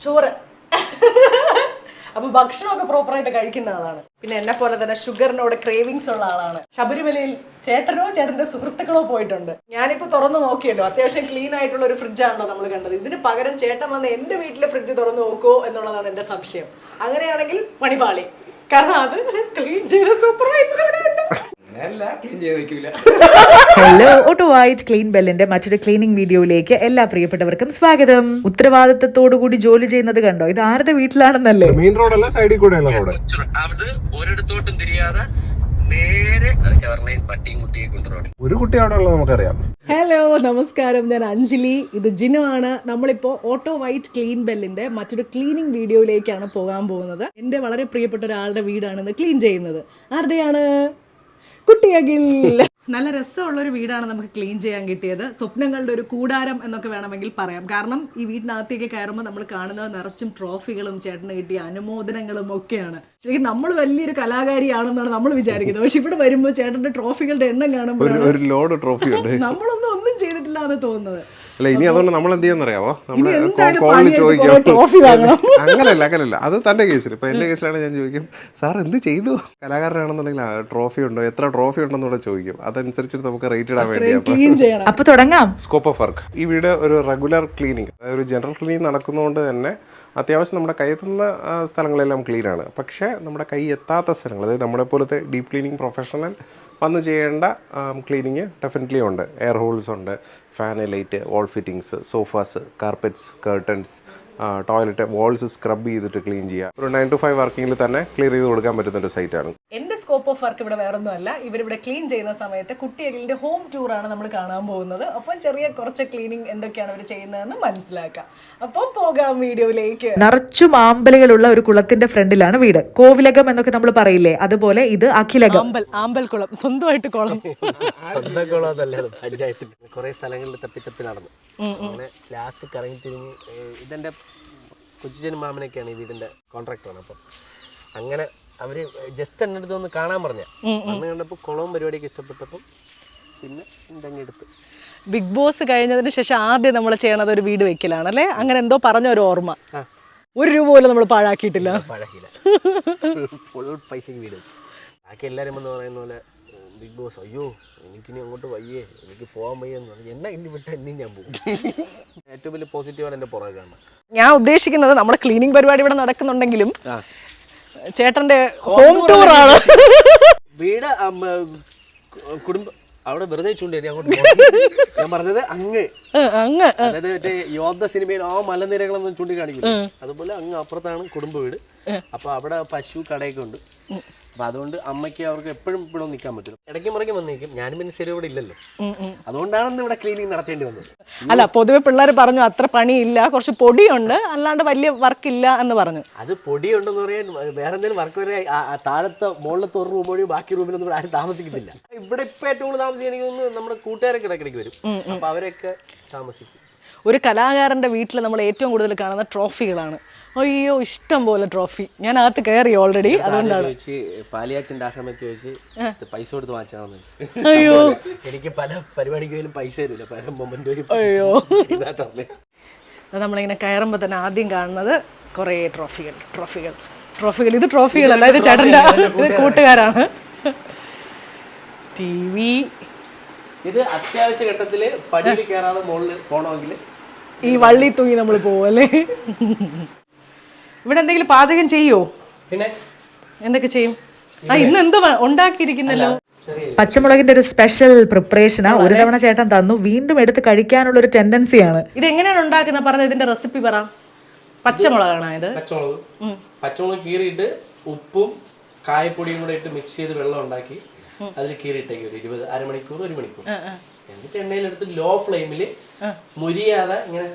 ചോറ്. അപ്പൊ ഭക്ഷണമൊക്കെ പ്രോപ്പറായിട്ട് കഴിക്കുന്ന ആളാണ്. പിന്നെ എന്നെ പോലെ തന്നെ ഷുഗറിനോട് ക്രേവിങ്സ് ഉള്ള ആളാണ്. ശബരിമലയിൽ ചേട്ടനോ ചേട്ടന്റെ സുഹൃത്തുക്കളോ പോയിട്ടുണ്ട്. ഞാനിപ്പോ തുറന്നു നോക്കിയല്ലോ, അത്യാവശ്യം ക്ലീൻ ആയിട്ടുള്ള ഒരു ഫ്രിഡ്ജാണല്ലോ നമ്മൾ കണ്ടത്. ഇതിന് പകരം ചേട്ടൻ വന്ന് എന്റെ വീട്ടിലെ ഫ്രിഡ്ജ് തുറന്നു നോക്കുമോ എന്നുള്ളതാണ് എന്റെ സംശയം. അങ്ങനെയാണെങ്കിൽ പണിപാളി. കാരണം അത് ക്ലീൻ ചെയ്ത സൂപ്പർവൈസർ ഇവിടെ ഉണ്ട്. ഹലോ, ഓട്ടോ വൈറ്റ് ക്ലീൻ ബെല്ലിന്റെ മറ്റൊരു ക്ലീനിങ് വീഡിയോയിലേക്ക് എല്ലാ പ്രിയപ്പെട്ടവർക്കും സ്വാഗതം. ഉത്തരവാദിത്തത്തോടുകൂടി ജോലി ചെയ്യുന്നത് കണ്ടോ? ഇത് ആരുടെ വീട്ടിലാണെന്നല്ലേ? മെയിൻ റോഡല്ല, സൈഡിൽ കൂടെ ഉള്ള റോഡ്. ഒരിടത്തോട്ടും തിരിയാതെ നേരെ പട്ടിയും കുട്ടിയെ കൊണ്ടുപോകും. ഒരു കുട്ടി അവിടെ ഉള്ളത് നമുക്കറിയാം. ഹലോ, നമസ്കാരം. ഞാൻ അഞ്ജലി, ഇത് ജിനു ആണ്. നമ്മളിപ്പോ ഓട്ടോ വൈറ്റ് ക്ലീൻ ബെല്ലിന്റെ മറ്റൊരു ക്ലീനിങ് വീഡിയോയിലേക്കാണ് പോകാൻ പോകുന്നത്. എന്റെ വളരെ പ്രിയപ്പെട്ട ഒരാളുടെ വീടാണ് ഇന്ന് ക്ലീൻ ചെയ്യുന്നത്. ആരുടെയാണ്? കുട്ടിയകിൽ. നല്ല രസമുള്ളൊരു വീടാണ് നമുക്ക് ക്ലീൻ ചെയ്യാൻ കിട്ടിയത്. സ്വപ്നങ്ങളുടെ ഒരു കൂടാരം എന്നൊക്കെ വേണമെങ്കിൽ പറയാം. കാരണം ഈ വീടിനകത്തേക്ക് കയറുമ്പോൾ നമ്മൾ കാണുന്നത് നിറച്ചും ട്രോഫികളും ചേട്ടന് കിട്ടിയ അനുമോദനങ്ങളും ഒക്കെയാണ്. ശരിക്കും നമ്മൾ വലിയൊരു കലാകാരിയാണെന്നാണ് നമ്മൾ വിചാരിക്കുന്നത്. പക്ഷെ ഇവിടെ വരുമ്പോൾ ചേട്ടന്റെ ട്രോഫികളുടെ എണ്ണം കാണുമ്പോൾ ഒരു ലോഡ് ട്രോഫി ഉണ്ട്. നമ്മളൊന്നും ചെയ്തിട്ടില്ല എന്ന് തോന്നുന്നത്. അല്ല, ഇനി അതുകൊണ്ട് നമ്മൾ എന്ത് ചെയ്യാന്നറിയാമോ? നമ്മള് എന്തായാലും കോളിൽ ചോദിക്കാം. ട്രോഫി വാങ്ങണം. അങ്ങനല്ല. അത് തന്റെ കേസിൽ. ഇപ്പൊ എന്റെ കേസിലാണ് ഞാൻ ചോദിക്കും, സാർ എന്ത് ചെയ്തു? കലാകാരനാണെന്നുണ്ടെങ്കിൽ ട്രോഫി ഉണ്ടോ, എത്ര ട്രോഫി ഉണ്ടെന്ന് കൂടെ ചോദിക്കും. അതനുസരിച്ച് നമുക്ക് റേറ്റ് ഇടാൻ വേണ്ടിയാണ്. അപ്പൊ തുടങ്ങാം. Scope of work. ഈ വീട് ഒരു റെഗുലർ ക്ലീനിങ്, അതായത് ഒരു ജനറൽ ക്ലീനിങ് നടക്കുന്നതുകൊണ്ട് തന്നെ അത്യാവശ്യം നമ്മുടെ കയ്യെത്തുന്ന സ്ഥലങ്ങളെല്ലാം ക്ലീനാണ്. പക്ഷേ നമ്മുടെ കൈ എത്താത്ത സ്ഥലങ്ങൾ, അതായത് നമ്മളെ പോലത്തെ ഡീപ്പ് ക്ലീനിങ് പ്രൊഫഷണൽ വന്ന് ചെയ്യേണ്ട ക്ലീനിങ് ഡെഫിനറ്റ്ലി ഉണ്ട്. എയർ ഹോൾസ് ഉണ്ട്, fan, light, wall fittings, sofas, carpets, curtains, toilet, walls scrub ചെയ്തിട്ട് ക്ലീൻ ചെയ്യുക. ഒരു 9 to 5 വർക്കിങ്ങിൽ തന്നെ ക്ലിയർ ചെയ്ത് കൊടുക്കാൻ പറ്റുന്ന ഒരു സൈറ്റാണ്. എന്റെ സ്കോപ്പ് ഓഫ് വർക്ക് ഇവിടെ വേറൊന്നും അല്ല. ഇവരിവിടെ ക്ലീൻ ചെയ്യുന്ന സമയത്ത് കുട്ടിയകിലിന്റെ ഹോം ടൂർ ആണ് നമ്മൾ കാണാൻ പോകുന്നത്. അപ്പം ചെറിയ കുറച്ച് ക്ലീനിങ് എന്തൊക്കെയാണ് ഇവർ ചെയ്യുന്നതെന്ന് മനസ്സിലാക്കാം. അപ്പം പോകാം വീഡിയോയിലേക്ക്. നിറച്ചു മാമ്പലുകളുള്ള ഒരു കുളത്തിന്റെ ഫ്രണ്ടിലാണ് വീട്. കോവിലകം എന്നൊക്കെ നമ്മൾ പറയില്ലേ, അതുപോലെ ഇത് അഖിലകം. ആമ്പൽ കുളം, സ്വന്തമായിട്ട് കുളം. സ്വന്തം കുളമല്ല, പഞ്ചായത്തിൽ കുറെ സ്ഥലങ്ങളിൽ തപ്പി നടന്നു. അങ്ങനെ ലാസ്റ്റ് കറങ്ങി തിരിഞ്ഞ് ഇതെന്റെ കൊച്ചിച്ചനും മാമനൊക്കെയാണ് ഈ വീടിന്റെ കോൺട്രാക്ടറാണ്. അപ്പം അങ്ങനെ അവര് ജസ്റ്റ് എൻ്റെ അടുത്ത് ഒന്ന് കാണാൻ പറഞ്ഞ അന്ന് കണ്ടപ്പോൾ കുളവും പരിപാടിയൊക്കെ ഇഷ്ടപ്പെട്ടപ്പം പിന്നെ എന്തെങ്കിലും എടുത്ത്. ബിഗ് ബോസ് കഴിഞ്ഞതിന് ശേഷം ആദ്യം നമ്മൾ ചെയ്യണത് ഒരു വീട് വെക്കലാണ് അല്ലേ? അങ്ങനെ എന്തോ പറഞ്ഞ ഒരു ഓർമ്മ. 1 രൂപ പോലും നമ്മൾ പാഴാക്കിയിട്ടില്ല. ഫുൾ പൈസക്ക് വീട് വെച്ചു. ബാക്കി എല്ലാവരും എന്ന് പറയുന്ന പോലെ ബിഗ് ബോസ്, അയ്യോ എനിക്കിനി അങ്ങോട്ട് വയ്യേ, എനിക്ക് പോകാൻ വയ്യെന്ന് പറഞ്ഞു. എന്നെ ഇനി വിട്ടാൽ ഇനിയും ഞാൻ പോകും. ഏറ്റവും വലിയ പോസിറ്റീവാണ് എൻ്റെ പുറകെ കാണുന്നത്. ഞാൻ ഉദ്ദേശിക്കുന്നത് നമ്മുടെ ക്ലീനിങ് പരിപാടി ഇവിടെ നടക്കുന്നുണ്ടെങ്കിലും ചേട്ടന്റെ ഹോം ടൂർ ആണ്. വീട് കുടുംബം അവിടെ വെറുതെ ചൂണ്ടിയത് അങ്ങോട്ട്. ഞാൻ പറഞ്ഞത് അങ്ങ് അതായത് മറ്റേ യോദ്ധ സിനിമയിൽ ആ മലനിരകളൊന്നും ചൂണ്ടിക്കാണിക്കില്ല, അതുപോലെ അങ്ങ് അപ്പുറത്താണ് കുടുംബ വീട്. അപ്പൊ അവിടെ പശു കടയൊക്കെ ഉണ്ട്. അപ്പൊ അതുകൊണ്ട് അമ്മയ്ക്ക് അവർക്ക് എപ്പോഴും ഇവിടെ നിൽക്കാൻ പറ്റും. ഇടയ്ക്ക് മുറയ്ക്ക് വന്നേക്കും. ഞാനും പിന്നെ ശരി ഇവിടെ ഇല്ലല്ലോ, അതുകൊണ്ടാണ് ഇവിടെ ക്ലീനിങ് നടത്തേണ്ടി വന്നത്. അല്ല, പൊതുവെ പിള്ളേർ പറഞ്ഞു അത്ര പണിയില്ല, കുറച്ച് പൊടിയുണ്ട്, അല്ലാണ്ട് വലിയ വർക്ക് ഇല്ല എന്ന് പറഞ്ഞു. അത് പൊടിയുണ്ടെന്ന് പറയാൻ വേറെ എന്തെങ്കിലും വർക്ക് വരെ താഴത്തെ മുകളിലത്തെ ഒരു റൂം വഴി ബാക്കി റൂമിലൊന്നും ഇവിടെ ആരും താമസിക്കുന്നില്ല. ഇവിടെ ഇപ്പൊ ഏറ്റവും കൂടുതൽ താമസിക്കുന്ന നമ്മുടെ കൂട്ടുകാരൊക്കെ ഇടയ്ക്കിടയ്ക്ക് വരും. അപ്പൊ അവരൊക്കെ താമസിക്കും. ഒരു കലാകാരന്റെ വീട്ടിൽ നമ്മൾ ഏറ്റവും കൂടുതൽ കാണുന്ന ട്രോഫികളാണ്. അയ്യോ, ഇഷ്ടം പോലെ ട്രോഫി. ഞാൻ അകത്ത് കയറി ഓൾറെഡി. അതുകൊണ്ടാണ് പാലിയാച്ചന്റെ ആ സമയത്ത് ചോദിച്ച് പൈസ കൊടുത്ത് വാങ്ങിച്ചാണെന്ന് ചോദിച്ചു. അയ്യോ, എനിക്ക് പല പരിപാടിക്ക് പോലും പൈസ തരില്ല, പല മൊമെന്റ്. അയ്യോ, നമ്മളിങ്ങനെ കയറുമ്പോൾ തന്നെ ആദ്യം കാണുന്നത് കുറേ ട്രോഫികൾ. ഇത് ട്രോഫികളല്ല, ഇത് ചേട്ടൻ്റെ കൂട്ടുകാരാണ്. TV. ഇത് അത്യാവശ്യ ഘട്ടത്തില് പടിയിൽ കയറാതെ മുകളിൽ പോകണമെങ്കിൽ ഈ വള്ളി തൂങ്ങി നമ്മൾ പോവല്ലേ. ഇവിടെ എന്തെങ്കിലും പാചകം ചെയ്യോ? പിന്നെ എന്തൊക്കെ ചെയ്യും? ഇന്ന് എന്തോ ഉണ്ടാക്കിയിരിക്കുന്നല്ലോ. പച്ചമുളകിന്റെ ഒരു സ്പെഷ്യൽ പ്രിപ്പറേഷനാ. ഒരു തവണ ചേട്ടൻ തന്നു, വീണ്ടും എടുത്ത് കഴിക്കാനുള്ള ഒരു ടെൻഡൻസിയാണ്. ഇത് എങ്ങനെയാണ് ഉണ്ടാക്കുന്നത്? പറഞ്ഞ ഇതിന്റെ റെസിപ്പി പറ. പച്ചമുളകാണ് ഇത്. പച്ചമുളക് കീറിയിട്ട് ഉപ്പും കായപ്പൊടിയും കൂടെ ഇട്ട് മിക്സ് ചെയ്ത് വെള്ളം ഉണ്ടാക്കി അതിൽ കീറിയിട്ടേക്ക് ഒരു 20 അരമണിക്കൂർ 1 മണിക്കൂർ. എന്നിട്ട് എണ്ണയിലെടുത്ത് ലോ ഫ്ലെയിമിൽ മുരിയാതെ ഇങ്ങനെ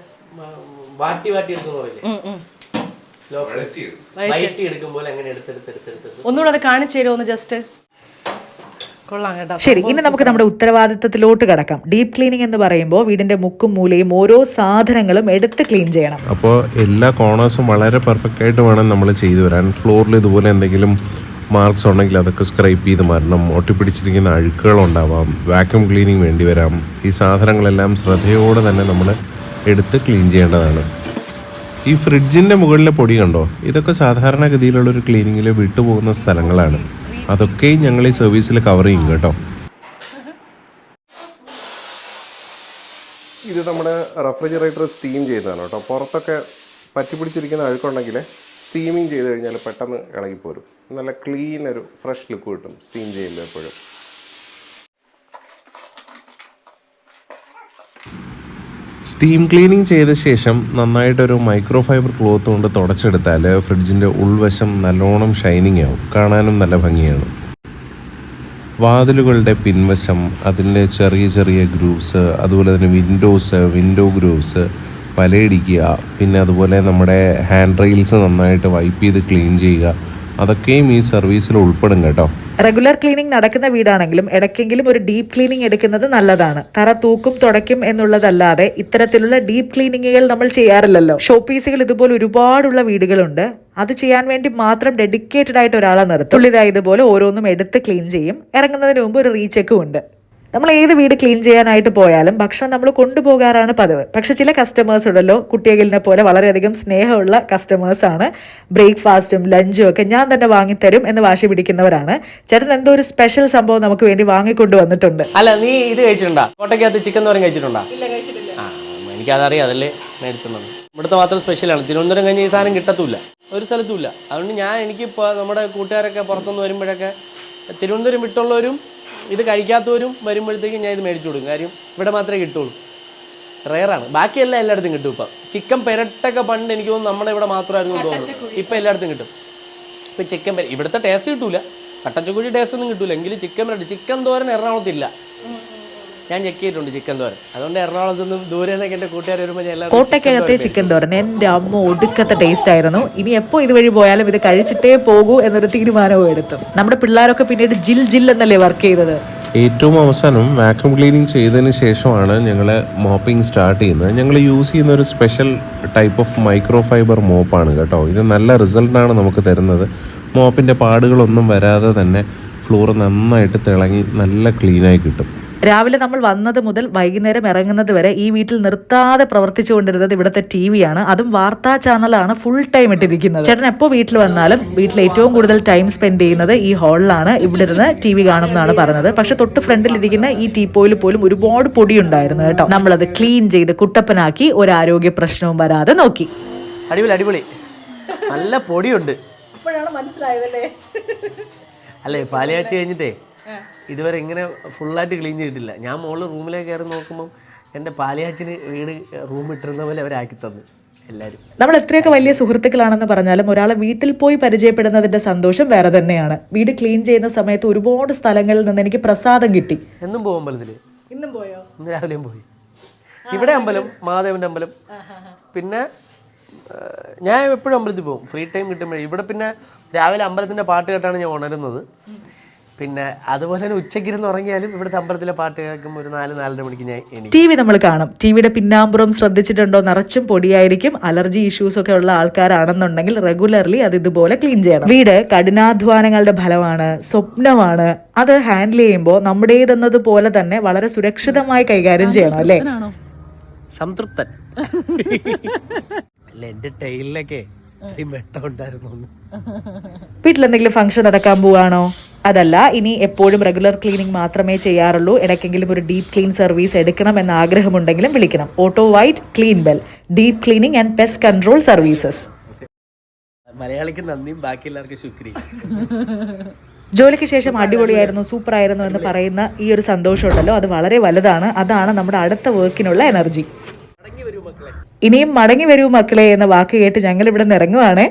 വാട്ടി എടുക്കുന്ന പറയില്ലേ, ലോ വഴറ്റി എടുക്കുമ്പോൾ അങ്ങനെ എടുത്തെടുത്ത് ഒന്നുകൂടെ അത് കാണിച്ചു തരുമോ ജസ്റ്റ്? കൊള്ളാം കേട്ടോ. ശരി, ഇനി നമുക്ക് നമ്മുടെ ഉത്തരവാദിത്തത്തിലോട്ട് കടക്കാം. ഡീപ്പ് ക്ലീനിങ് എന്ന് പറയുമ്പോൾ വീടിന്റെ മുക്കും മൂലയും ഓരോ സാധനങ്ങളും എടുത്ത് ക്ലീൻ ചെയ്യണം. അപ്പോൾ എല്ലാ കോർണേഴ്സും വളരെ പെർഫെക്റ്റ് ആയിട്ട് വേണം നമ്മൾ ചെയ്തു വരാൻ. ഫ്ലോറിൽ ഇതുപോലെ എന്തെങ്കിലും മാർക്സ് ഉണ്ടെങ്കിൽ അതൊക്കെ സ്ക്രൈപ്പ് ചെയ്ത് മാറണം. ഒട്ടിപ്പിടിച്ചിരിക്കുന്ന അഴുക്കുകളുണ്ടാവാം, വാക്യൂം ക്ലീനിങ് വേണ്ടി വരാം. ഈ സാധനങ്ങളെല്ലാം ശ്രദ്ധയോടെ തന്നെ നമ്മൾ എടുത്ത് ക്ലീൻ ചെയ്യേണ്ടതാണ്. ഈ ഫ്രിഡ്ജിൻ്റെ മുകളിലെ പൊടി കണ്ടോ, ഇതൊക്കെ സാധാരണഗതിയിലുള്ളൊരു ക്ലീനിങ്ങിൽ വിട്ടുപോകുന്ന സ്ഥലങ്ങളാണ്. അതൊക്കെയും ഞങ്ങൾ ഈ സർവീസിൽ കവർ ചെയ്യും കേട്ടോ. ഇത് നമ്മുടെ റെഫ്രിജറേറ്റർ സ്റ്റീം ചെയ്തതാണ് കേട്ടോ. പുറത്തൊക്കെ പറ്റി പിടിച്ചിരിക്കുന്ന അഴുക്കുണ്ടെങ്കിൽ സ്റ്റീമിങ് ചെയ്ത് കഴിഞ്ഞാൽ പെട്ടെന്ന് ഇളകിപ്പോരും. നല്ല ക്ലീൻ ഒരു ഫ്രഷ് ലുക്ക് കിട്ടും സ്റ്റീം ചെയ്യുമ്പോൾ എപ്പോഴും. സ്റ്റീം ക്ലീനിങ് ചെയ്ത ശേഷം നന്നായിട്ടൊരു മൈക്രോ ഫൈബർ ക്ലോത്ത് കൊണ്ട് തുടച്ചെടുത്താൽ ഫ്രിഡ്ജിൻ്റെ ഉൾവശം നല്ലോണം ഷൈനിങ് ആവും, കാണാനും നല്ല ഭംഗിയാണ്. വാതിലുകളുടെ പിൻവശം, അതിൻ്റെ ചെറിയ ചെറിയ ഗ്രൂവ്സ്, അതുപോലെ തന്നെ വിൻഡോ ഗ്രൂവ്സ് പലയിടിക്കുക, പിന്നെ അതുപോലെ നമ്മുടെ ഹാൻഡ് റെയിൽസ് നന്നായിട്ട് വൈപ്പ് ചെയ്ത് ക്ലീൻ ചെയ്യുക, അതൊക്കെയും ഈ സർവീസിൽ ഉൾപ്പെടും കേട്ടോ. റെഗുലർ ക്ലീനിങ് നടക്കുന്ന വീടാണെങ്കിലും ഇടയ്ക്കെങ്കിലും ഒരു ഡീപ്പ് ക്ലീനിങ് എടുക്കുന്നത് നല്ലതാണ്. തറ തൂക്കും തുടയ്ക്കും എന്നുള്ളതല്ലാതെ ഇത്തരത്തിലുള്ള ഡീപ്പ് ക്ലീനിങ്ങുകൾ നമ്മൾ ചെയ്യാറില്ലല്ലോ. ഷോപ്പീസുകൾ ഇതുപോലെ ഒരുപാടുള്ള വീടുകളുണ്ട്. അത് ചെയ്യാൻ വേണ്ടി മാത്രം ഡെഡിക്കേറ്റഡ് ആയിട്ട് ഒരാളെ നിർത്തും. പുള്ളിതാ ഇതുപോലെ ഓരോന്നും എടുത്ത് ക്ലീൻ ചെയ്യും. ഇറങ്ങുന്നതിന് മുമ്പ് ഒരു റീചെക്കും ഉണ്ട്. നമ്മൾ ഏത് വീട് ക്ലീൻ ചെയ്യാനായിട്ട് പോയാലും ഭക്ഷണം നമ്മൾ കൊണ്ടുപോകാറാണ് പതിവ്. പക്ഷെ ചില കസ്റ്റമേഴ്സ് ഉണ്ടല്ലോ, കുട്ടികളിനെ പോലെ വളരെയധികം സ്നേഹമുള്ള കസ്റ്റമേഴ്സാണ്. ബ്രേക്ക്ഫാസ്റ്റും ലഞ്ചും ഒക്കെ ഞാൻ തന്നെ വാങ്ങിത്തരും എന്ന് വാശി പിടിക്കുന്നവരാണ്. ചേട്ടൻ എന്തോ ഒരു സ്പെഷ്യൽ സംഭവം നമുക്ക് വേണ്ടി വാങ്ങിക്കൊണ്ട് വന്നിട്ടുണ്ട്. അല്ല, നീ ഇത് കഴിച്ചിട്ടുണ്ടോ? കോട്ടയ്ക്കകത്ത് ചിക്കൻ തോരൻ കഴിച്ചിട്ടുണ്ടോ? ആ, എനിക്കതറിയാം, അതല്ലേ മേടിച്ചിട്ടുണ്ട്. ഇവിടുത്തെ മാത്രം സ്പെഷ്യലാണ്. തിരുവനന്തപുരം കഴിഞ്ഞ ഈ സാധനം കിട്ടത്തുമില്ല, ഒരു സ്ഥലത്തുമില്ല. അതുകൊണ്ട് എനിക്കിപ്പോൾ നമ്മുടെ കൂട്ടുകാരൊക്കെ പുറത്തുനിന്ന് വരുമ്പോഴൊക്കെ തിരുവനന്തപുരം വിട്ടുള്ളവരും ഇത് കഴിക്കാത്തവരും വരുമ്പോഴത്തേക്കും ഞാൻ ഇത് മേടിച്ചു കൊടുക്കും. കാര്യം ഇവിടെ മാത്രമേ കിട്ടുള്ളൂ, റെയറാണ്. ബാക്കിയെല്ലാം എല്ലായിടത്തും കിട്ടും. ഇപ്പം ചിക്കൻ പെരട്ടൊക്കെ പണ്ട് എനിക്ക് തോന്നുന്നു നമ്മുടെ ഇവിടെ മാത്രമായിരുന്നു തോന്നുന്നു. ഇപ്പം എല്ലായിടത്തും കിട്ടും. ഇപ്പം ചിക്കൻ ഇവിടുത്തെ ടേസ്റ്റ് കിട്ടൂല, കട്ടച്ചക്കുഴി ടേസ്റ്റ് ഒന്നും കിട്ടൂല. എങ്കിലും ചിക്കൻ തോരൻ എറണാകുളത്തില്ല. ഞാൻ ചെക്ക് ചെയ്തിട്ടുണ്ട് ചിക്കൻ തോരൻ. അതുകൊണ്ട് എറണാകുളത്ത് നിന്നും ദൂരെ നിന്നൊക്കെ എൻ്റെ കൂട്ടുകാർ വരുമ്പോൾ ഞാൻ കോട്ടയ്ക്കകത്തെ ചിക്കൻ തോരൻ എൻ്റെ അമ്മ ഒടുക്കത്തെ ടേസ്റ്റ് ആയിരുന്നു. ഇനി എപ്പോൾ ഇതുവഴി പോയാലും ഇത് കഴിച്ചിട്ടേ പോകൂ എന്നൊരു തീരുമാനവും എടുത്തു. നമ്മുടെ പിള്ളേരൊക്കെ പിന്നീട് ജിൽ എന്നല്ലേ വർക്ക് ചെയ്തത്. ഏറ്റവും അവസാനം വാക്യൂം ക്ലീനിങ് ചെയ്തതിന് ശേഷമാണ് ഞങ്ങൾ മോപ്പിംഗ് സ്റ്റാർട്ട് ചെയ്യുന്നത്. ഞങ്ങൾ യൂസ് ചെയ്യുന്ന ഒരു special type of micro fibre മോപ്പാണ് കേട്ടോ. ഇത് നല്ല റിസൾട്ടാണ് നമുക്ക് തരുന്നത്. മോപ്പിൻ്റെ പാടുകളൊന്നും വരാതെ തന്നെ ഫ്ലോർ നന്നായിട്ട് തിളങ്ങി നല്ല ക്ലീനായി കിട്ടും. രാവിലെ നമ്മൾ വന്നത് മുതൽ വൈകുന്നേരം ഇറങ്ങുന്നത് വരെ ഈ വീട്ടിൽ നിർത്താതെ പ്രവർത്തിച്ചുകൊണ്ടിരുന്നത് ഇവിടുത്തെ TV ആണ്. അതും വാർത്താ ചാനലാണ് ഫുൾ ടൈം ഇട്ടിരിക്കുന്നത്. ചേട്ടൻ എപ്പോൾ വീട്ടിൽ വന്നാലും വീട്ടിൽ ഏറ്റവും കൂടുതൽ ടൈം സ്പെൻഡ് ചെയ്യുന്നത് ഈ ഹാളിലാണ്. ഇവിടെ ഇരുന്ന് TV കാണും എന്നാണ് പറഞ്ഞത്. പക്ഷെ തൊട്ട് ഫ്രണ്ടിലിരിക്കുന്ന ഈ ടീപ്പോയിൽ പോലും ഒരുപാട് പൊടി ഉണ്ടായിരുന്നു കേട്ടോ. നമ്മളത് ക്ലീൻ ചെയ്ത് കുട്ടപ്പനാക്കി ഒരു ആരോഗ്യ പ്രശ്നവും വരാതെ നോക്കി. അടിപൊളി നല്ല പൊടിയുണ്ട്. മനസ്സിലായതല്ലേ? അല്ലേ, പാലുകാച്ചി കഴിഞ്ഞിട്ടേ ഇതുവരെ ഇങ്ങനെ ഫുള്ളായിട്ട് ക്ലീൻ ചെയ്തിട്ടില്ല. ഞാൻ മുകളിൽ റൂമിലേക്ക് കയറി നോക്കുമ്പം എൻ്റെ പാലുകാച്ചിന് വീട് റൂം ഇട്ടിരുന്ന പോലെ അവരാക്കി തന്നു എല്ലാവരും. നമ്മൾ എത്രയൊക്കെ വലിയ സുഹൃത്തുക്കളാണെന്ന് പറഞ്ഞാലും ഒരാളെ വീട്ടിൽ പോയി പരിചയപ്പെടുന്നതിന്റെ സന്തോഷം വേറെ തന്നെയാണ്. വീട് ക്ലീൻ ചെയ്യുന്ന സമയത്ത് ഒരുപാട് സ്ഥലങ്ങളിൽ നിന്ന് എനിക്ക് പ്രസാദം കിട്ടി. എന്നും പോകും അമ്പലത്തിൽ. ഇന്നും പോയോ? ഇന്ന് രാവിലെയും പോയി. ഇവിടെ അമ്പലം, മഹാദേവൻ്റെ അമ്പലം. പിന്നെ ഞാൻ എപ്പോഴും അമ്പലത്തിൽ പോകും ഫ്രീ ടൈം കിട്ടുമ്പോഴേ. ഇവിടെ പിന്നെ രാവിലെ അമ്പലത്തിൻ്റെ പാട്ട് കേട്ടാണ് ഞാൻ ഉണരുന്നത്. പിന്നെ അതുപോലെ തന്നെ ഉച്ചയ്ക്കിരുന്ന് ഉറങ്ങിയാലും ഇവിടുത്തെ അമ്പലത്തിലെ പാട്ട് കേൾക്കുമ്പോൾ ഒരു 4-4:30 മണിക്ക് ഞാൻ എണീക്കും. TV നമ്മൾ കാണും. TVയുടെ പിന്നാമ്പുറം ശ്രദ്ധിച്ചിട്ടുണ്ടോ? നിറച്ചും പൊടിയായിരിക്കും. അലർജി ഇഷ്യൂസ് ഒക്കെ ഉള്ള ആൾക്കാരാണെന്നുണ്ടെങ്കിൽ റെഗുലർലി അത് ഇതുപോലെ ക്ലീൻ ചെയ്യണം. വീട് കഠിനാധ്വാനങ്ങളുടെ ഫലമാണ്, സ്വപ്നമാണ്. അത് ഹാൻഡിൽ ചെയ്യുമ്പോൾ നമ്മുടേതെന്നത് പോലെ തന്നെ വളരെ സുരക്ഷിതമായി കൈകാര്യം ചെയ്യണം അല്ലേ? സംതൃപ്തൻ. അല്ല, എൻ്റെ ടൈലിലൊക്കെ വെട്ടം ഉണ്ടായിരുന്നു. വീട്ടിലെന്തെങ്കിലും ഫംഗ്ഷൻ നടക്കാൻ പോവാണോ? അതല്ല, ഇനി എപ്പോഴും റെഗുലർ ക്ലീനിങ് മാത്രമേ ചെയ്യാറുള്ളൂ, ഇടയ്ക്കെങ്കിലും ഒരു ഡീപ്പ് ക്ലീൻ സർവീസ് എടുക്കണം എന്ന ആഗ്രഹമുണ്ടെങ്കിലും വിളിക്കണം. Auto white clean bell, deep cleaning and pest control services. മലയാളിക്ക് നന്ദിയും ബാക്കി എല്ലാവർക്കും ശുക്രിയ. ജോലിക്ക് ശേഷം അടിപൊളിയായിരുന്നു, സൂപ്പർ ആയിരുന്നു എന്ന് പറയുന്ന ഈ ഒരു സന്തോഷമുണ്ടല്ലോ, അത് വളരെ വലുതാണ്. അതാണ് നമ്മുടെ അടുത്ത വർക്കിനുള്ള എനർജി. ഇനിയും മടങ്ങി വരൂ മക്കളെ എന്ന വാക്ക് കേട്ട് ഞങ്ങൾ ഇവിടെ നിന്ന് ഇറങ്ങുവാണേ.